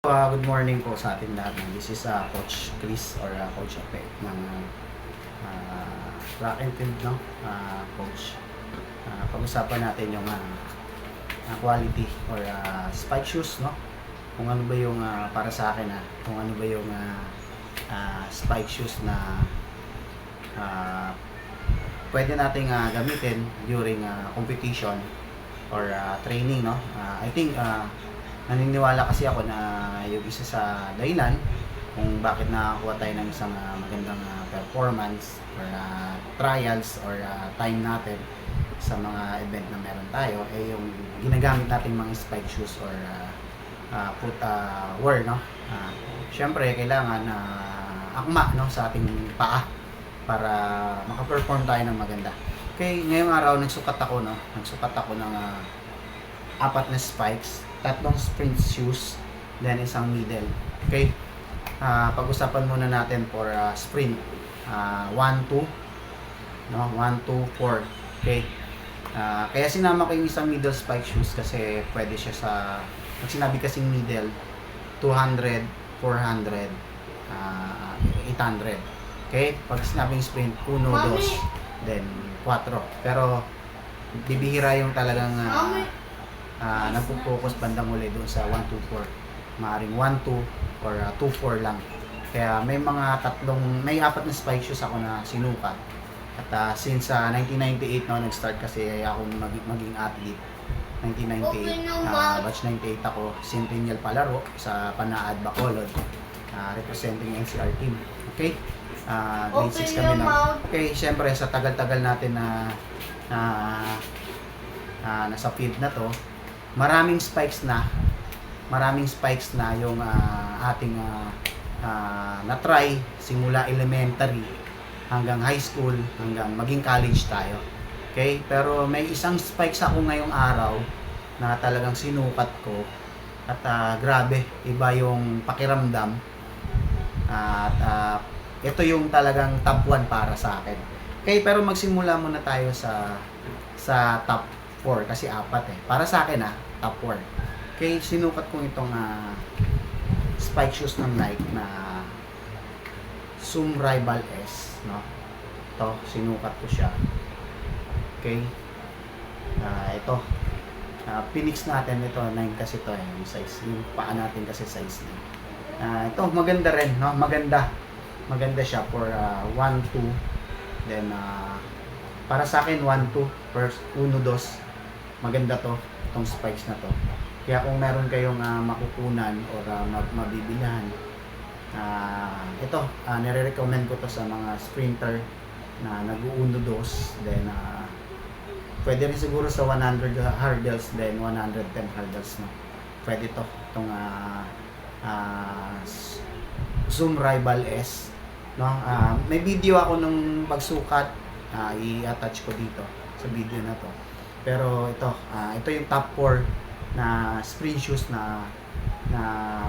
Good morning po sa ating lahat. This is Coach Chris or Coach Ape ng track and field, no? Coach. Pag-usapan natin yung quality or spike shoes, no? Kung ano ba yung para sa akin, kung ano ba yung spike shoes na pwede nating gamitin during competition or training, no? I think naniniwala kasi ako na yung isa sa dahilan kung bakit nakakuha tayo ng isang magandang performance or trials or time natin sa mga event na meron tayo ay yung ginagamit nating mga spike shoes or footwear, no? Syempre kailangan akma, no, sa ating paa para maka-perform tayo ng maganda. Okay, ngayong araw nagsukat ako ng 4 na spikes, 3 sprint shoes, then isang middle. Okay? Pag-usapan muna natin for sprint. 1, 2, no? 1, 2, 4. Okay? Kaya sinama ko yung isang middle spike shoes kasi pwede siya sa, pag sinabi kasing middle, 200, 400, 800. Okay? Pag sinabing sprint, 1, 2, then 4. Pero bibihira yung talagang nagpo-focus bandang uli doon sa 1, 2, 4. Maaring 1, 2 or 2, 4 lang. Kaya may 4 na spike shoes ako na sinukat. At since 1998 nag-start kasi ako maging athlete. 1998, batch 98 ako, Centennial palaro sa Panaad, Bacolod. Representing NCR team. Okay? Grade 6 kami na. Okay, syempre sa tagal-tagal natin na nasa field na to, maraming spikes na yung ating na-try simula elementary hanggang high school hanggang maging college tayo. Okay? Pero may isang spikes ako ngayong araw na talagang sinukat ko at grabe, iba yung pakiramdam at ito yung talagang top 1 para sa akin. Okay, pero magsimula muna tayo sa top 4 kasi 4 eh. Para sa akin top 4. Okay, sinukat ko itong spike shoes ng Nike na Zoom Rival S, no? Ito, sinukat ko siya. Okay. Ito. Phoenix natin ito, 9 kasi ito yung size. Yung paa natin kasi size 9. Ito, maganda rin, no? Maganda siya for 1, 2. Then para sa akin 1, 2, first 1, 2. Maganda to, itong spikes na to. Kaya kung meron kayong makukunan or mabibilhan, ito, nire-recommend ko to sa mga sprinter na nag-1, 2. Then, pwede rin siguro sa 100 hurdles, then 110 hurdles. No? Pwede to, itong Zoom Rival S. No? May video ako ng pagsukat, i-attach ko dito sa video na to. Pero ito yung top 4 na sprint shoes na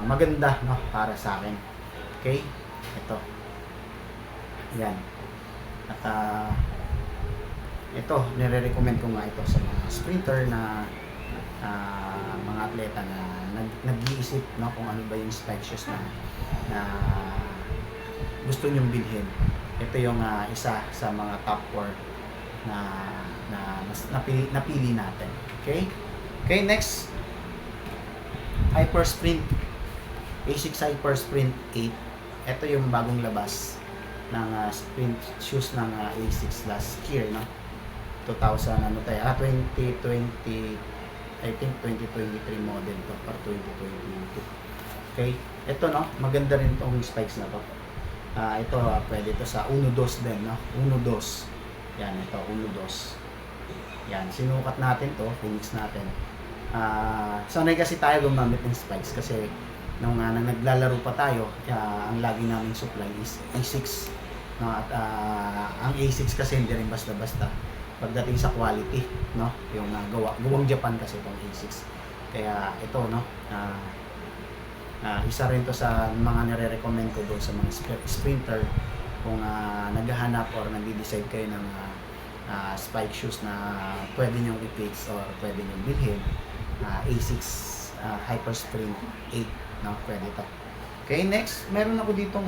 maganda, no, para sa akin. Okay? Ito. Yan. At ito, nire-recommend ko nga ito sa mga sprinter na mga atleta na nag-iisip, no, kung ano ba yung spike shoes na gusto nyong bilhin. Ito yung isa sa mga top 4 na napili natin. Okay? Okay, next. Hyper Sprint. A6 Hyper Sprint 8. Ito yung bagong labas ng sprint shoes ng A6 last year, no? 2020, I think 2023 model to, or 2022. Okay? Ito, no? Maganda rin tong spikes na to. Ito, pwede to sa 1, 2 din, no? 1, 2. Yan, ito, 1, 2. Yan, sinukat natin to, Phoenix natin. Sanay kasi tayo gumamit ng spikes kasi nung naglalaro pa tayo, ang lagi naming supply is A6. No? At ang A6 kasi hindi rin basta-basta pagdating sa quality, no? Yung gawang Japan kasi itong A6. Kaya ito, no? Isa rin to sa mga nire-recommend ko doon sa mga sprinter kung naghahanap or nagde-decide kayo ng spike shoes na pwede nyong i-fix or pwede nyong bilhin. A6 Hyper Sprint 8 no? Pwede ito. Okay, next, meron ako dito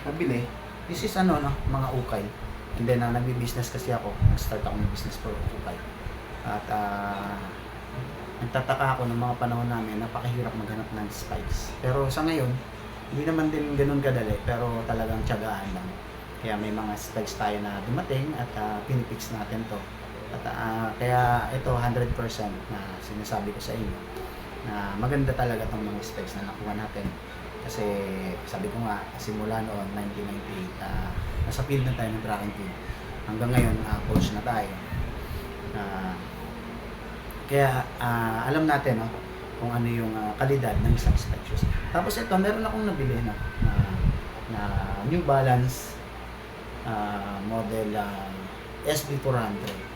nabili. This is ano, no? Mga ukay. And then, nagbi-business kasi ako. Nag-start ako ng business for ukay. At, nagtataka ako ng mga panahon namin, napakahirap maghanap ng spikes. Pero sa ngayon, hindi naman din ganun kadali, pero talagang tiyagaan lang. Kaya may mga spikes tayo na dumating at pinipix natin to. At kaya ito 100% na sinasabi ko sa inyo na maganda talaga tong mga spikes na nakuha natin. Kasi sabi ko nga, simula noon 1998, nasa field na tayo ng track and field. Hanggang ngayon, coach na tayo. Kaya alam natin, no, kung ano yung kalidad ng isang spike shoes. Tapos ito, meron akong nabili na New Balance model SB400.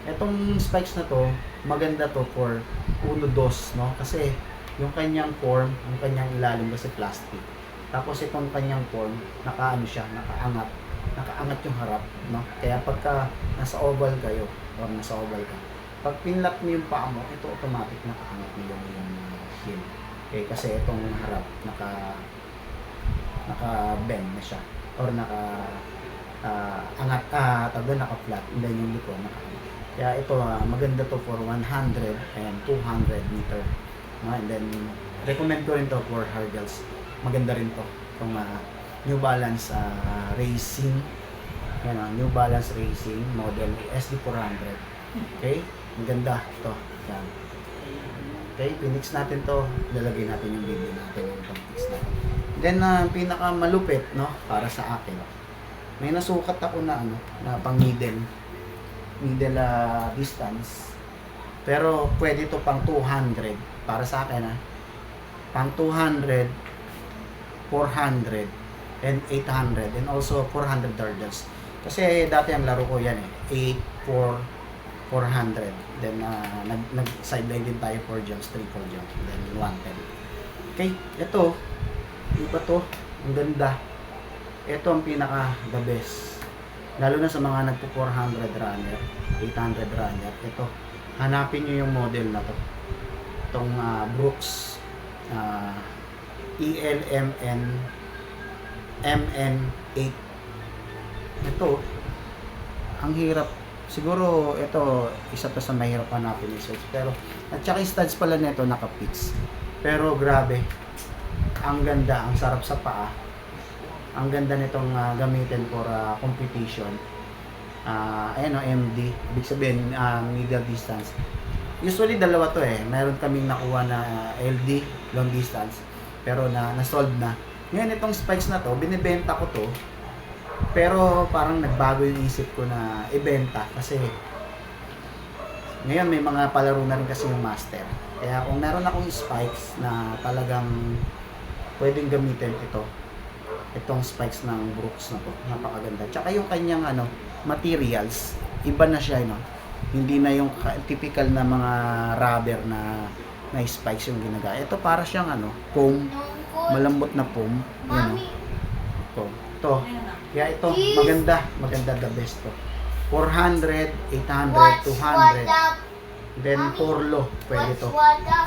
Itong spikes na to, maganda to for 1-2, no? Kasi yung kanyang form, yung kanyang ilalim kasi plastic. Tapos itong kanyang form, nakaano siya, nakaangat yung harap, no? Kaya pagka nasa oval kayo, or nasa oval ka, pag pinlock mo yung paa mo, ito automatic nakaangat mo yung heel. Okay, kasi itong harap naka-bend na siya, or angat, naka-flat, and then yung likod naka-angat. Kaya ito, maganda to for 100 and 200 meter. And then, recommend ko rin to for hurdles. Maganda rin to. Itong New Balance Racing. Yan, New Balance Racing model SD400. Okay? Maganda ito. Yan. Okay, pinix natin to. Lalagay natin yung video natin yung pag-fix natin. Then, pinakamalupit, no, para sa akin. May nasukat ako na pang middle distance. Pero pwede to pang 200 para sa akin, pang 200, 400 and 800 and also 400 hurdles. Kasi dati ang laro ko yan 8, 4, 400. Then nag sideline din tayo 4 jumps, 3, 4 jumps, then 110. Okay, ito iba to, ang ganda. Ito ang pinaka the best. Lalo na sa mga nagpo 400 runner, 800 runner. Ito, hanapin nyo yung model na to. Itong Brooks ELMN MN8. Ito, ang hirap. Siguro ito, isa pa sa mahirap hanapin ni search. Pero, at saka yung studs pala nito naka-fix. Pero grabe, ang ganda, ang sarap sa paa. Ang ganda nitong gamitin for competition. Ayan o, MD. Ibig sabihin, middle distance. Usually, dalawa to Meron kaming nakuha na LD, long distance. Pero na-solve na. Ngayon, itong spikes na to, binibenta ko to. Pero parang nagbago yung isip ko na ibenta. Kasi ngayon, may mga palaro na rin kasi yung master. Kaya kung meron akong spikes na talagang pwedeng gamitin itong spikes ng Brooks na to, napakaganda. Tsaka yung kanyang materials, iba na siya, hindi na yung typical na mga rubber na spikes yung ginagaya. Ito para siyang foam, malambot na foam. Ito. Kaya ito, maganda the best to. 400, 800, 200. Then 4 low, pwede to.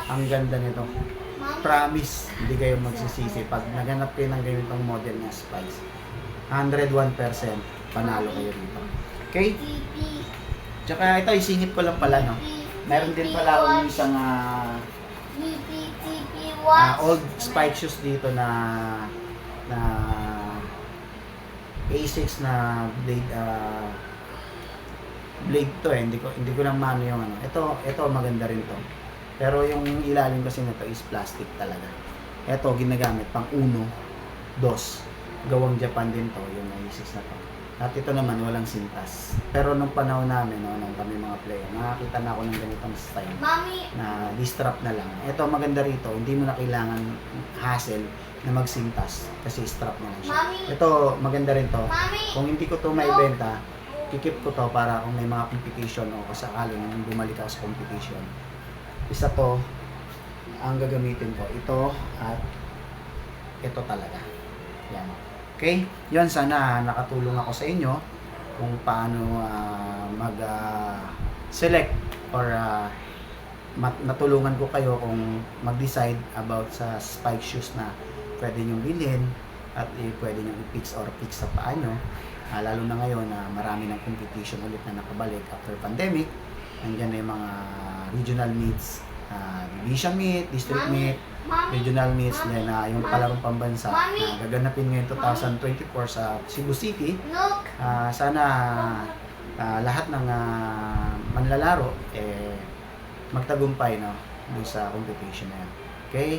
Ang ganda nito. Promise, hindi kayo magsisisi pag naganap kayo ng ganitong model na spikes. 101% panalo kayo dito. Okay? Tsaka ito, isingit ko lang pala, meron din pala akong isang old spike shoes dito na A6 na blade to hindi ko lang mano yung ito maganda rin to. Pero yung ilalim kasi nito is plastic talaga. Ito, ginagamit pang 1, 2. Gawang Japan din to, yung A6 na to. At ito naman, walang sintas. Pero nung panahon namin, nung kami mga player, nakakita na ako ng ganitong style. Mommy, na distrap na lang. Ito, maganda rito. Hindi mo na kailangan hassle na magsintas. Kasi strap na lang siya. Mommy, ito, maganda rin to. Mommy, kung hindi ko to maibenta, kikip ko to para kung may mga competition o kasakaling bumalik ako sa competition. Isa to, ang gagamitin ko, ito at ito talaga. Yan. Okay? Yun, sana nakatulong ako sa inyo kung paano mag-select or natulungan ko kayo kung mag-decide about sa spike shoes na pwede nyong bilhin at pwede nyong i-fix or fix sa paa nyo. Lalo na ngayon na marami ng competition ulit na nakabalik after pandemic. Nandiyan na yung mga regional meets, division meet, district meet, regional meets, then yung palarong pambansa na gaganapin ngayon 2024 sa Cebu City. Sana lahat ng manlalaro magtagumpay, no, dun sa competition na yan. Okay?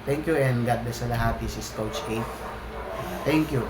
Thank you and God bless sa lahat. This is Coach A. Thank you.